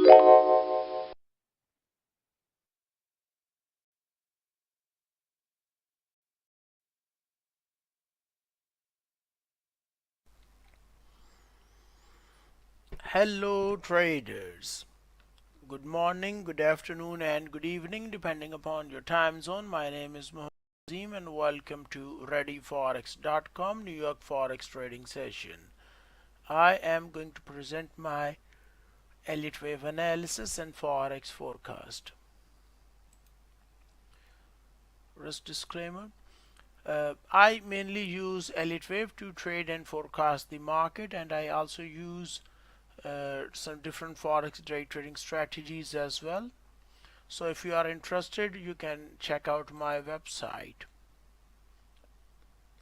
Hello traders. Good morning, good afternoon and good evening depending upon your time zone. My name is Mohammed Azim and welcome to ReadyForex.com New York Forex trading session. I am going to present my Elliot Wave Analysis and Forex Forecast. Risk disclaimer. I mainly use Elliot Wave to trade and forecast the market, and I also use some different forex day trading strategies as well. So if you are interested, you can check out my website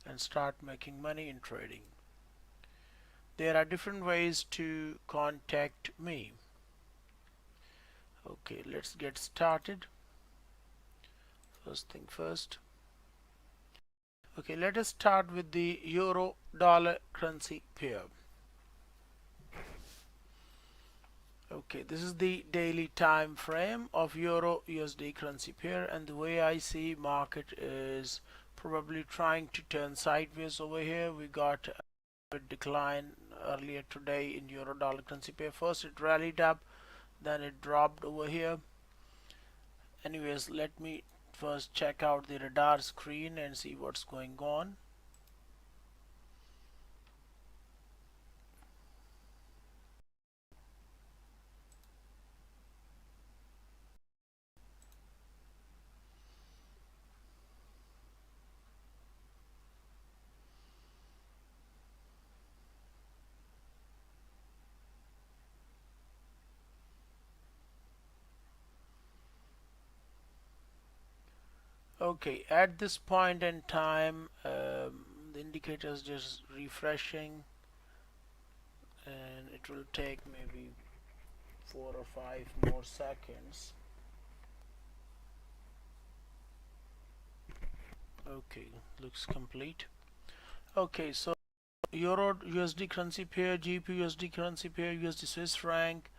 and start making money in trading. There are different ways to contact me. Okay, let's get started. First thing first. Okay, let us start with the euro dollar currency pair. Okay, this is the daily time frame of euro USD currency pair, and the way I see market is probably trying to turn sideways over here. We got a decline earlier today in euro dollar currency pair. First it rallied up, then it dropped over here. Anyways, let me first check out the radar screen and see what's going on. Okay, at this point in time, the indicators just refreshing, and it will take maybe 4 or 5 more seconds. Okay, looks complete. Okay, so euro USD currency pair, GBPUSD currency pair, USD Swiss franc.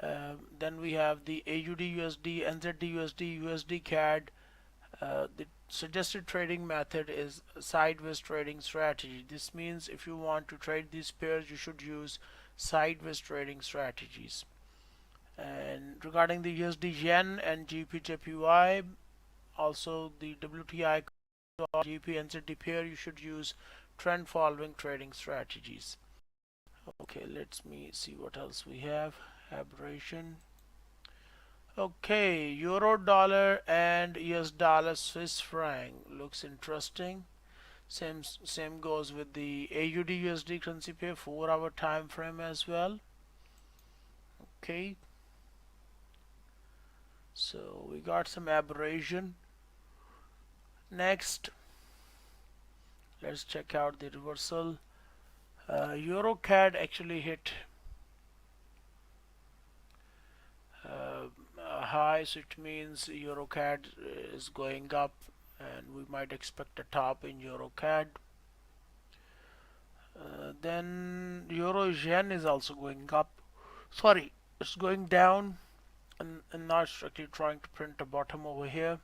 Then we have the AUDUSD, NZDUSD, USDCAD. The suggested trading method is sideways trading strategy. This means if you want to trade these pairs, you should use sideways trading strategies. And regarding the USD yen and GBPJPY, also the WTI GBP NZD pair, you should use trend following trading strategies. Okay, let me see what else we have. Aberration. Okay, euro dollar and US dollar Swiss franc looks interesting. Same goes with the AUD USD currency pair 4-hour time frame as well. Okay, so we got some aberration. Next, let's check out the reversal. EURUSD actually hit a high, so it means EURUSD is going up, and we might expect a top in EURUSD. Then euro yen is also going up. Sorry, it's going down and not strictly trying to print a bottom over here.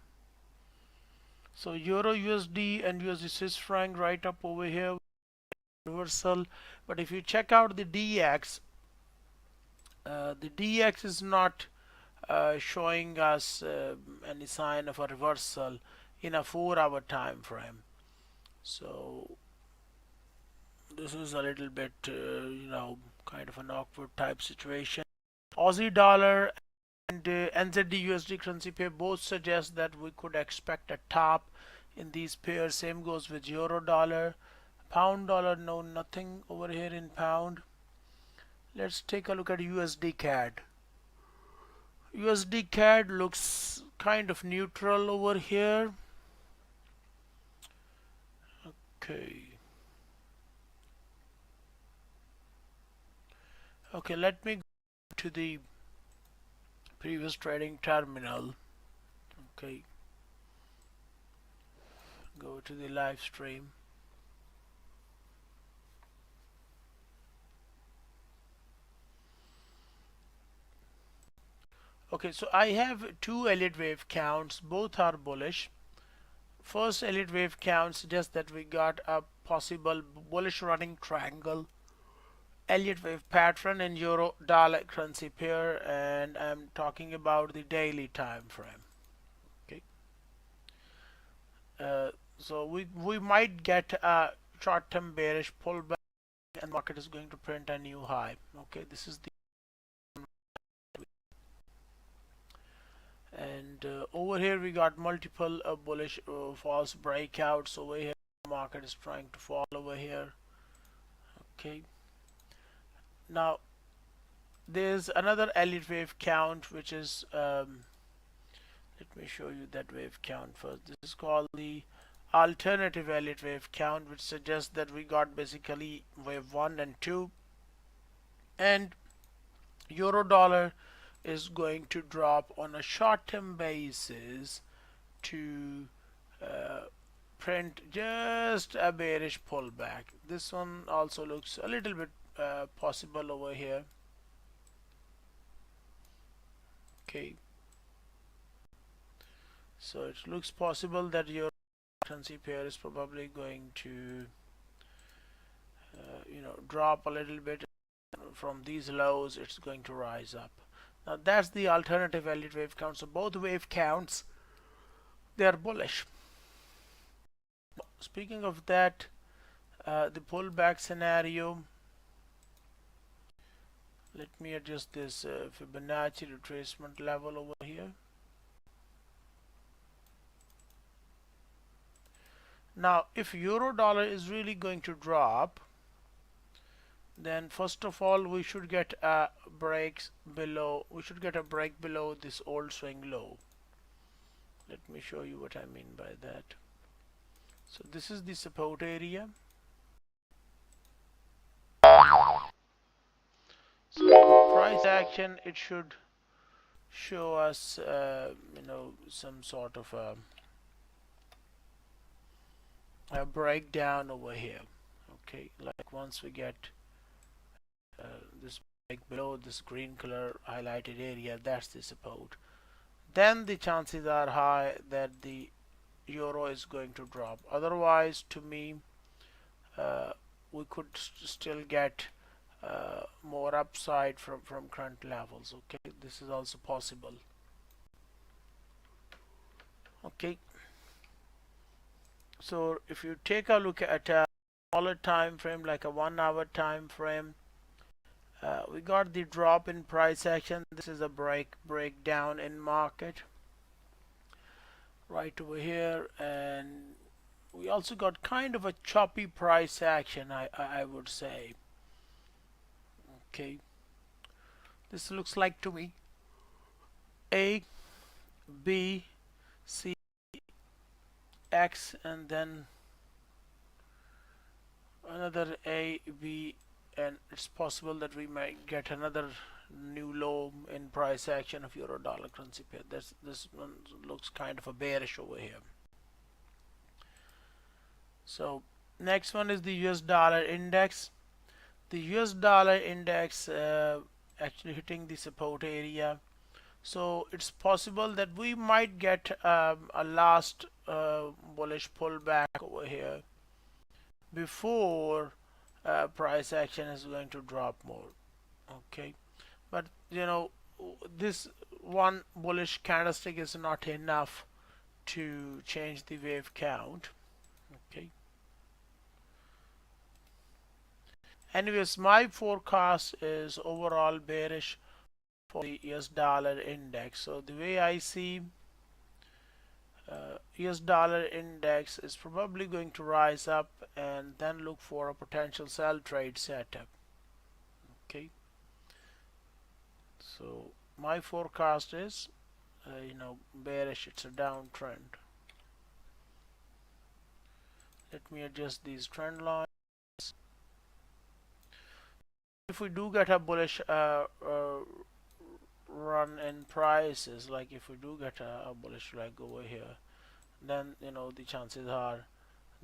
So euro USD and USD Swiss franc right up over here, reversal. But if you check out the DX is not showing us any sign of a reversal in a 4-hour time frame. So this is a little bit kind of an awkward type situation. Aussie dollar and NZDUSD currency pair both suggest that we could expect a top in these pairs. Same goes with euro dollar. Pound dollar, no, nothing over here in pound. Let's take a look at USDCAD. USDCAD looks kind of neutral over here. Okay. Okay, let me go to the previous trading terminal. Okay. Go to the live stream. Okay, so I have two Elliott wave counts, both are bullish. First Elliott wave count suggests that we got a possible bullish running triangle Elliott wave pattern in euro dollar currency pair, and I'm talking about the daily time frame. Okay, so we might get a short-term bearish pullback, and market is going to print a new high. Okay, this is the and over here we got multiple bullish false breakouts over here. Market is trying to fall over here. Okay, now there's another Elliott wave count which is let me show you that wave count first. This is called the alternative Elliott wave count, which suggests that we got basically wave 1 and 2, and euro dollar is going to drop on a short-term basis to print just a bearish pullback. This one also looks a little bit possible over here. Okay, so it looks possible that your currency pair is probably going to drop a little bit from these lows. It's going to rise up. Now that's the alternative Elliott wave count. So both wave counts, they are bullish. Speaking of that, the pullback scenario, let me adjust this Fibonacci retracement level over here. Now if euro dollar is really going to drop, then first of all we should get a break below this old swing low. Let me show you what I mean by that. So this is the support area. So price action, it should show us some sort of a breakdown over here. Okay, like once we get this break below this green color highlighted area, that's the support. Then the chances are high that the euro is going to drop. Otherwise, to me, we could still get more upside from current levels. Okay, this is also possible. Okay, so if you take a look at a smaller time frame, like a 1 hour time frame, we got the drop in price action. This is a breakdown in market right over here, and we also got kind of a choppy price action, I would say. Okay, this looks like to me A, B, C, X, and then another A, B, and it's possible that we might get another new low in price action of euro dollar currency pair. This one looks kind of a bearish over here. So next one is the US dollar index. The US dollar index actually hitting the support area. So it's possible that we might get a last bullish pullback over here before price action is going to drop more. Okay, but this one bullish candlestick is not enough to change the wave count. Okay, anyways, my forecast is overall bearish for the US dollar index. So the way I see US dollar index is probably going to rise up and then look for a potential sell trade setup. Okay, so my forecast is bearish. It's a downtrend. Let me adjust these trend lines. If we do get a bullish run in prices, like if we do get a bullish leg over here, then the chances are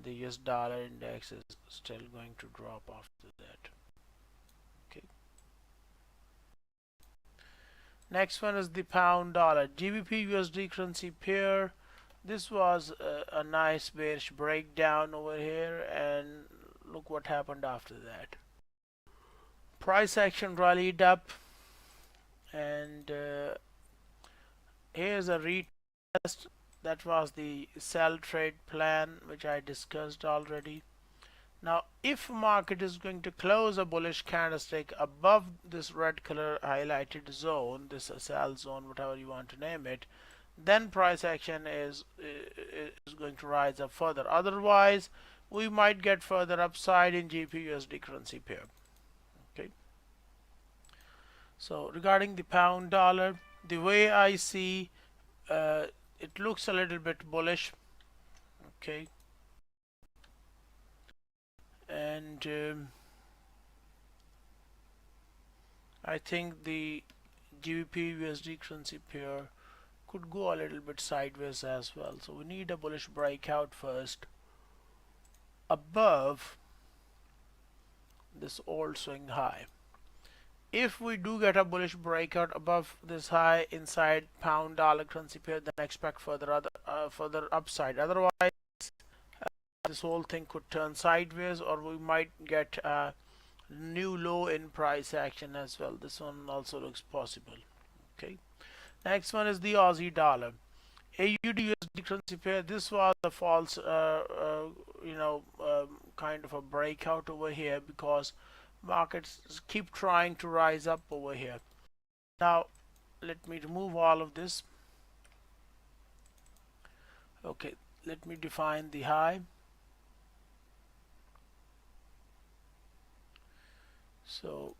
the US dollar index is still going to drop after that. Okay, Next one is the pound dollar. GBP USD currency pair. This was a nice bearish breakdown over here, and look what happened after that. Price action rallied up, and here's a retest. That was the sell trade plan which I discussed already. Now if market is going to close a bullish candlestick above this red color highlighted zone, this sell zone, whatever you want to name it, then price action is going to rise up further. Otherwise we might get further upside in GBPUSD currency pair. Okay, so regarding the pound dollar, the way I see it looks a little bit bullish. Okay, and I think the GBP USD currency pair could go a little bit sideways as well. So we need a bullish breakout first above this old swing high. If we do get a bullish breakout above this high inside pound dollar currency pair, then expect further upside. Otherwise, this whole thing could turn sideways, or we might get a new low in price action as well. This one also looks possible. Okay. Next one is the Aussie dollar. AUDUSD currency pair. This was a false, kind of a breakout over here because markets keep trying to rise up over here. Now, let me remove all of this. Okay, let me define the high. So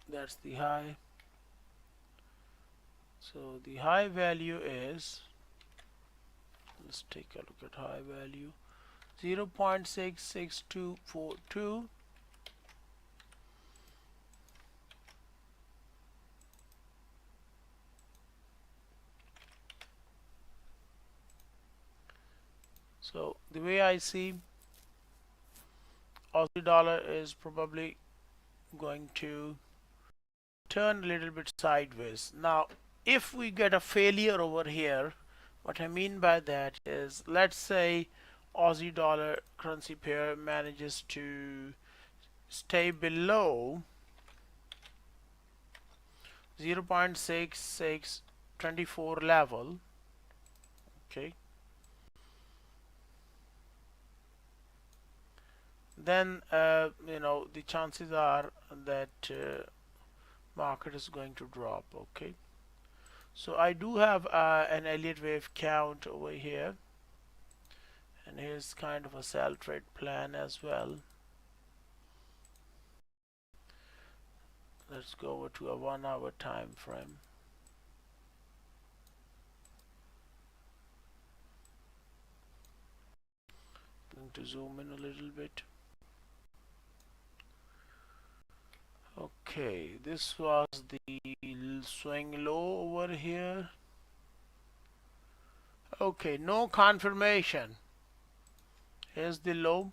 that's the high. So the high value is, let's take a look at high value, 0.66242. So the way I see, Aussie dollar is probably going to turn a little bit sideways. Now if we get a failure over here, what I mean by that is, let's say Aussie dollar currency pair manages to stay below 0.6624 level. Okay, then the chances are that market is going to drop. Okay, so I do have an Elliot wave count over here, and here's kind of a sell trade plan as well. Let's go over to a 1 hour time frame. Going to zoom in a little bit. Okay, this was the swing low over here. Okay, no confirmation. Here's the low.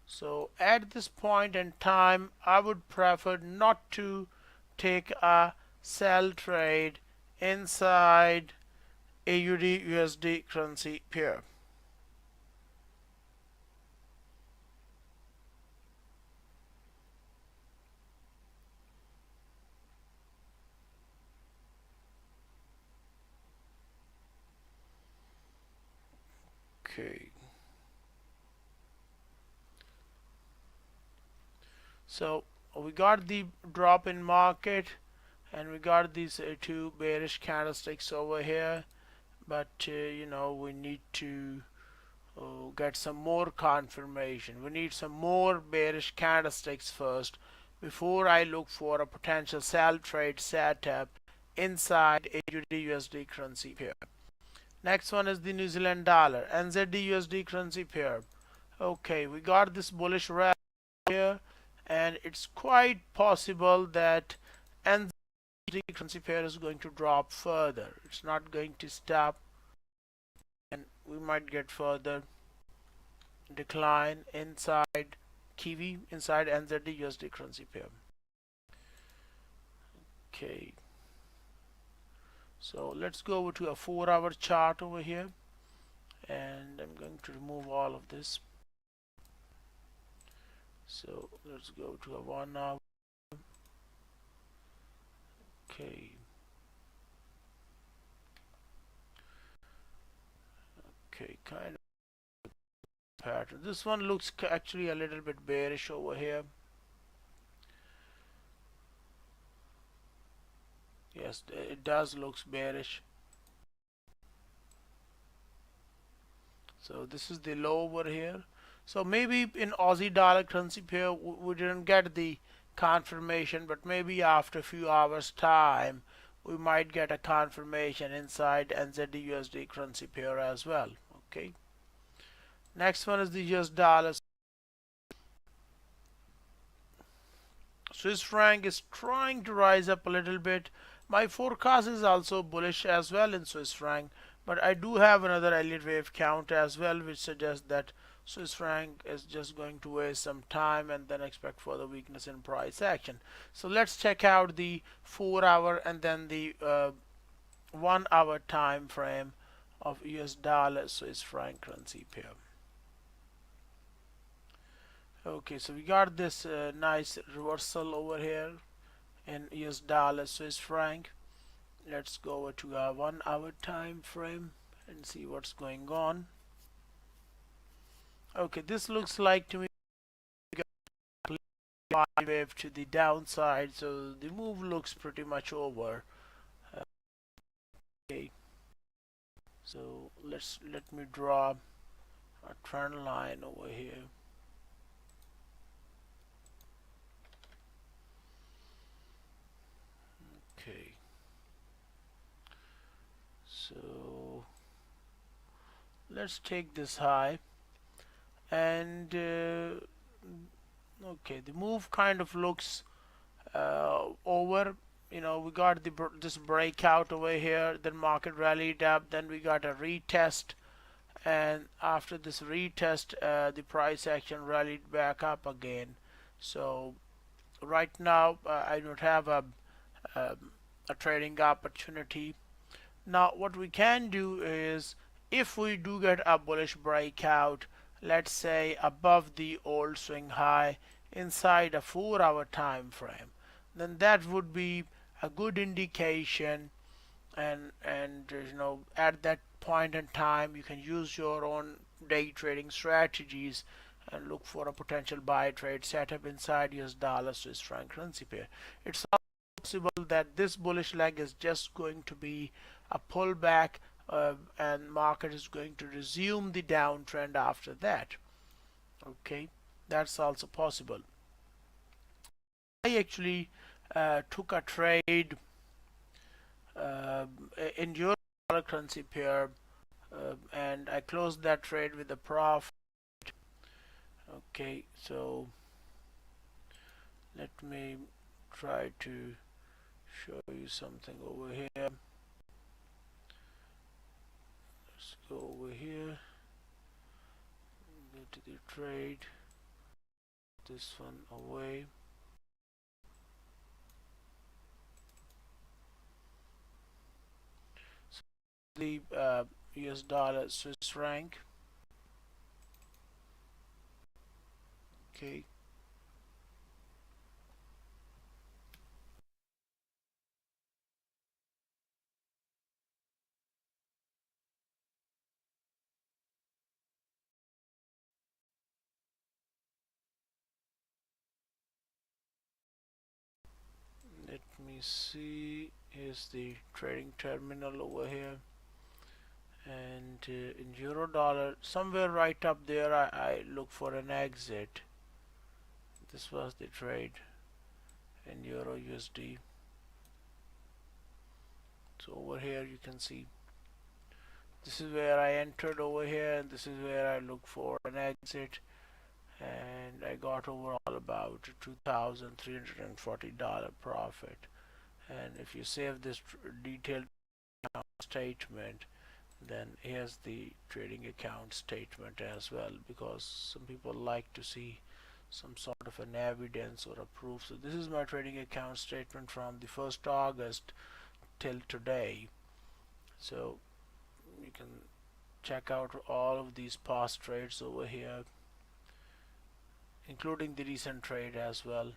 So at this point in time, I would prefer not to take a sell trade inside AUD USD currency pair. Okay. So we got the drop in market, and we got these two bearish candlesticks over here, but we need to get some more confirmation. We need some more bearish candlesticks first before I look for a potential sell trade setup inside AUD/USD currency pair. Next one is the New Zealand dollar, NZDUSD currency pair. Okay, we got this bullish rally here, and it's quite possible that NZD currency pair is going to drop further. It's not going to stop, and we might get further decline inside Kiwi, inside NZD USD currency pair. Okay, so let's go over to a 4-hour chart over here, and I'm going to remove all of this. So let's go to a 1 hour. Okay, kind of pattern. This one looks actually a little bit bearish over here. Yes, it does looks bearish. So this is the low over here. So maybe in Aussie dollar currency pair we didn't get the confirmation, but maybe after a few hours time we might get a confirmation inside NZDUSD currency pair as well. Okay. Next one is the US dollar. Swiss franc is trying to rise up a little bit. My forecast is also bullish as well in Swiss franc, but I do have another Elliott Wave count as well, which suggests that Swiss franc is just going to waste some time and then expect further weakness in price action. So let's check out the 4-hour and then the 1-hour time frame of US dollar Swiss franc currency pair. Okay, so we got this nice reversal over here in US dollar Swiss franc. Let's go over to our 1-hour time frame and see what's going on. Okay, this looks like to me wave to the downside, so the move looks pretty much over. Okay, so let me draw a trend line over here. Okay, so let's take this high, and okay, the move kind of looks over. You know, we got this breakout over here, then market rallied up, then we got a retest, and after this retest the price action rallied back up again. So right now I don't have a trading opportunity. Now what we can do is, if we do get a bullish breakout, let's say above the old swing high inside a 4-hour time frame, then that would be a good indication, and you know, at that point in time you can use your own day trading strategies and look for a potential buy trade setup inside US dollar Swiss franc currency pair. It's possible that this bullish leg is just going to be a pullback, and market is going to resume the downtrend after that. Okay, that's also possible. I actually took a trade in euro dollar currency pair, and I closed that trade with a profit. Okay, so let me try to show you something over here. Let's go over here, go to the trade, this one away. So the US dollar Swiss franc. Okay, let me see. Here's the trading terminal over here, and in euro dollar, somewhere right up there I look for an exit. This was the trade in euro USD. So over here you can see this is where I entered over here, and this is where I look for an exit, and I got overall about $2,340 profit. And if you save this detailed statement, then here's the trading account statement as well, because some people like to see some sort of an evidence or a proof. So this is my trading account statement from the 1st August till today. So you can check out all of these past trades over here, including the recent trade as well.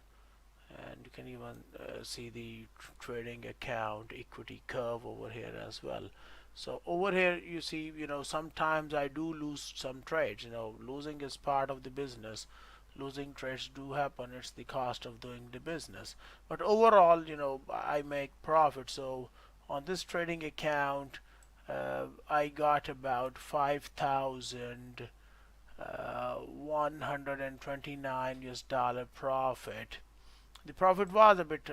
And you can even see the trading account equity curve over here as well. So over here you see, sometimes I do lose some trades. Losing is part of the business. Losing trades do happen. It's the cost of doing the business. But overall, I make profit. So on this trading account, I got about 5,129 US dollar profit. The profit was a bit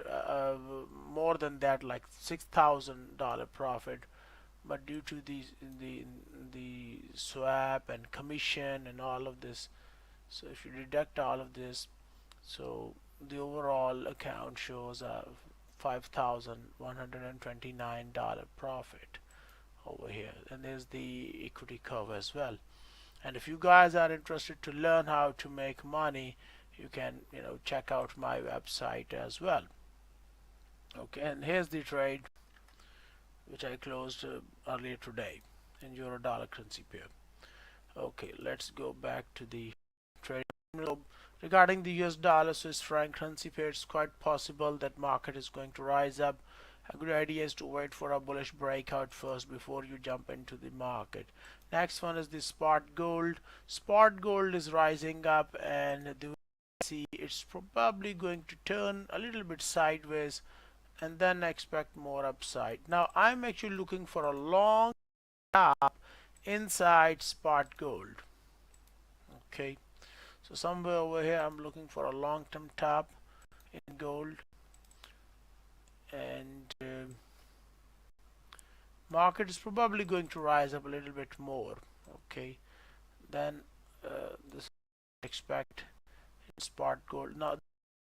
more than that, like $6,000 profit, but due to the swap and commission and all of this, so if you deduct all of this, so the overall account shows a $5,129 profit over here, and there's the equity curve as well. And if you guys are interested to learn how to make money, you can check out my website as well. Okay, and here's the trade which I closed earlier today in euro dollar currency pair. Okay, let's go back to the trade. Regarding the US dollar Swiss franc currency pair, it's quite possible that market is going to rise up. A good idea is to wait for a bullish breakout first before you jump into the market. Next one is the spot gold. Spot gold is rising up, and the see it's probably going to turn a little bit sideways and then expect more upside. Now I'm actually looking for a long top inside spot gold. Okay, so somewhere over here I'm looking for a long-term top in gold, and market is probably going to rise up a little bit more. Okay, then this expect in spot gold. Now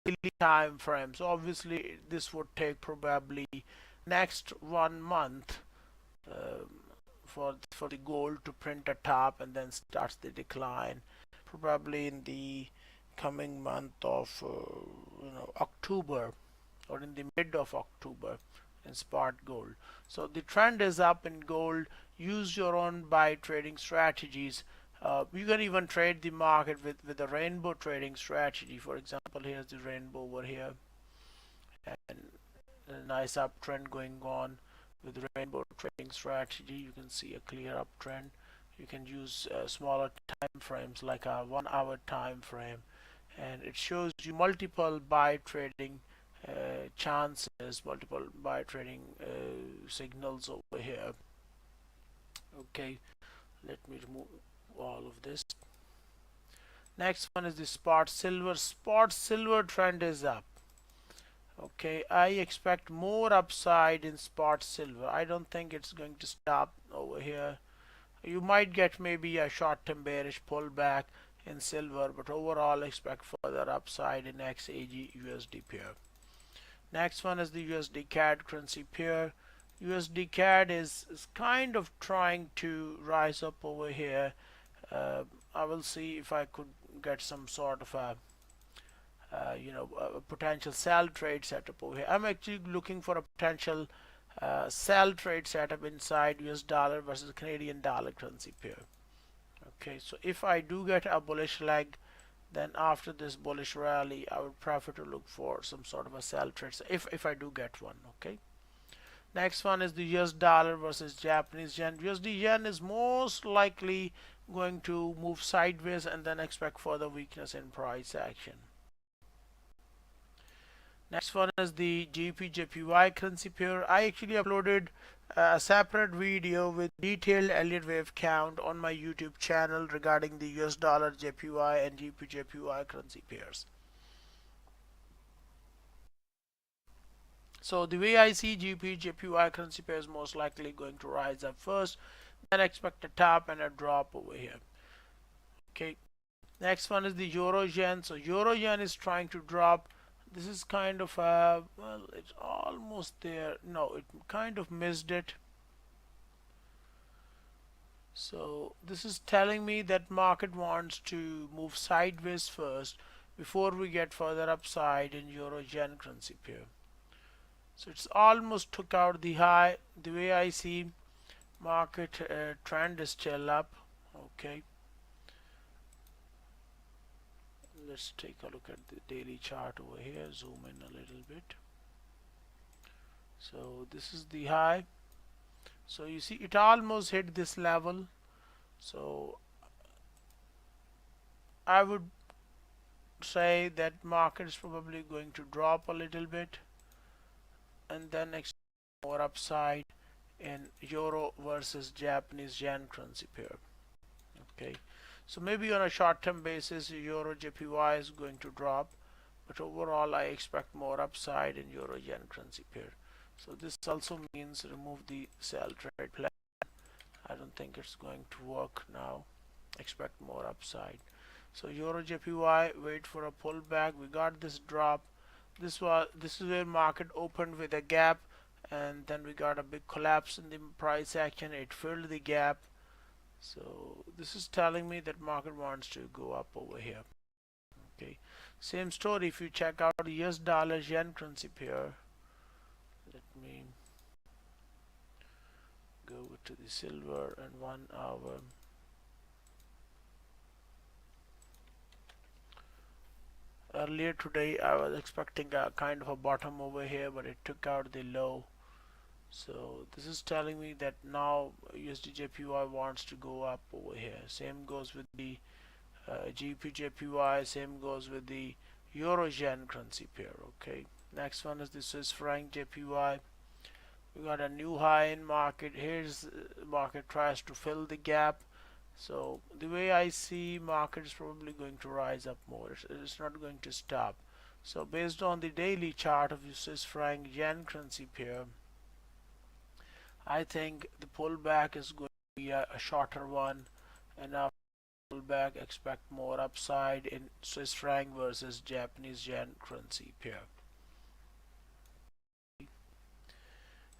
daily time frame, so obviously this would take probably next 1 month for the gold to print a top and then starts the decline, probably in the coming month of October, or in the mid of October in spot gold. So the trend is up in gold. Use your own buy trading strategies. You can even trade the market with a rainbow trading strategy. For example, here's the rainbow over here, and a nice uptrend going on with the rainbow trading strategy. You can see a clear uptrend. You can use smaller time frames like a 1 hour time frame, and it shows you multiple buy trading chances, multiple buy trading signals over here. Okay, let me remove all of this. Next one is the spot silver. Spot silver trend is up. Okay, I expect more upside in spot silver. I don't think it's going to stop over here. You might get maybe a short-term bearish pullback in silver, but overall expect further upside in XAG USD pair. Next one is the USDCAD currency pair. USDCAD is kind of trying to rise up over here. I will see if I could get some sort of a potential sell trade setup over here. I'm actually looking for a potential sell trade setup inside US dollar versus Canadian dollar currency pair. Okay, so if I do get a bullish leg, then after this bullish rally, I would prefer to look for some sort of a sell trade if I do get one. Okay. Next one is the US dollar versus Japanese yen. USD yen is most likely going to move sideways and then expect further weakness in price action. Next one is the GBPJPY currency pair. I actually uploaded a separate video with detailed Elliot Wave count on my YouTube channel regarding the US dollar JPY and GBPJPY currency pairs. So the way I see GBPJPY currency pair is most likely going to rise up first, then expect a top and a drop over here. Okay. Next one is the Euro Yen. So Euro Yen is trying to drop. This is kind of a, well, it's almost there. No, it kind of missed it. So this is telling me that market wants to move sideways first before we get further upside in euro yen currency pair. So it's almost took out the high. The way I see market trend is still up. Okay, let's take a look at the daily chart over here, zoom in a little bit. So this is the high. So you see it almost hit this level. So I would say that market is probably going to drop a little bit and then expect more upside in euro versus Japanese yen currency pair. Okay, so maybe on a short-term basis euro JPY is going to drop, but overall I expect more upside in euro yen currency pair. So this also means remove the sell trade plan. I don't think it's going to work now. Expect more upside. So euro JPY, wait for a pullback. We got this drop. This is where market opened with a gap, and then we got a big collapse in the price action. It filled the gap. So this is telling me that market wants to go up over here. Okay, same story if you check out the US dollar yen currency pair. Let me go to the silver and 1 hour. Earlier today I was expecting a kind of a bottom over here, but it took out the low. So this is telling me that now USDJPY wants to go up over here. Same goes with the GBPJPY, same goes with the euro yen currency pair. Okay, next one is the Swiss franc JPY. We got a new high in market. Here's market tries to fill the gap. So the way I see market is probably going to rise up more. It's not going to stop. So based on the daily chart of the Swiss franc yen currency pair, I think the pullback is going to be a shorter one, and after pullback expect more upside in Swiss franc versus Japanese yen currency pair.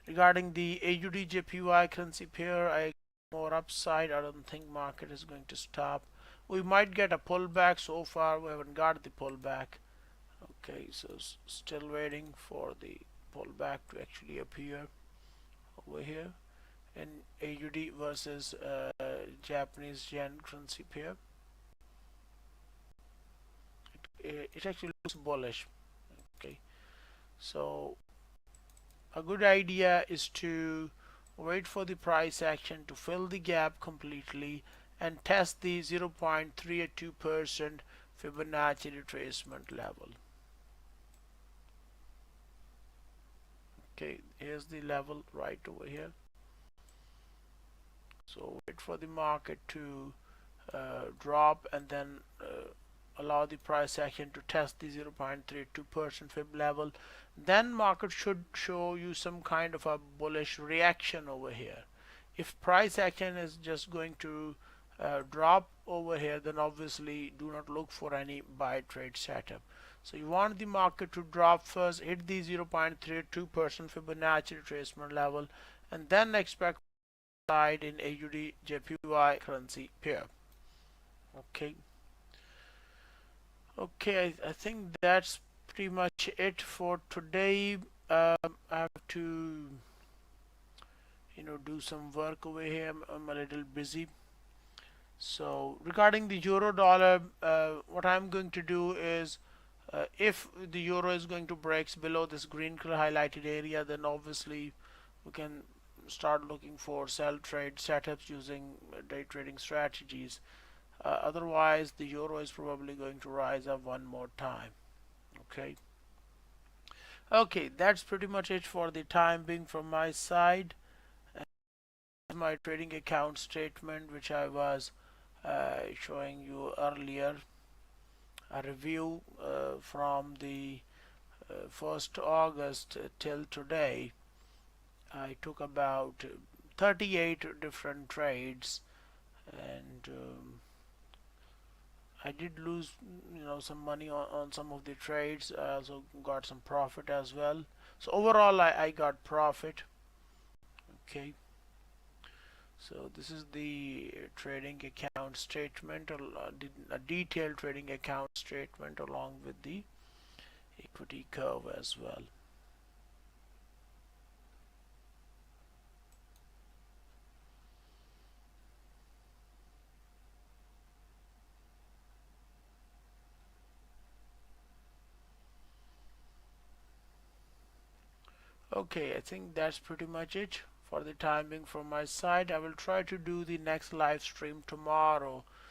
Regarding the AUDJPY currency pair, I expect more upside. I don't think market is going to stop. We might get a pullback. So far we haven't got the pullback. Okay, so still waiting for the pullback to actually appear over here in AUD versus Japanese yen currency pair. It actually looks bullish. Okay, so a good idea is to wait for the price action to fill the gap completely and test the 0.382% Fibonacci retracement level. Okay, here's the level right over here. So wait for the market to drop and then allow the price action to test the 0.32% fib level. Then market should show you some kind of a bullish reaction over here. If price action is just going to drop over here, then obviously do not look for any buy trade setup. So you want the market to drop first, hit the 0.32% Fibonacci retracement level, and then expect side in AUDJPY currency pair. Okay. Okay, I think that's pretty much it for today. I have to, do some work over here. I'm a little busy. So regarding the euro dollar, what I'm going to do is, if the euro is going to break below this green color highlighted area, then obviously we can start looking for sell trade setups using day trading strategies. Otherwise the euro is probably going to rise up one more time. Okay, that's pretty much it for the time being from my side. And my trading account statement, which I was showing you earlier, a review from the 1st August till today. I took about 38 different trades, and I did lose some money on some of the trades. I also got some profit as well. So overall I got profit. Okay, So this is the trading account statement, a detailed trading account statement along with the equity curve as well. Okay, I think that's pretty much it for the time being from my side. I will try to do the next live stream tomorrow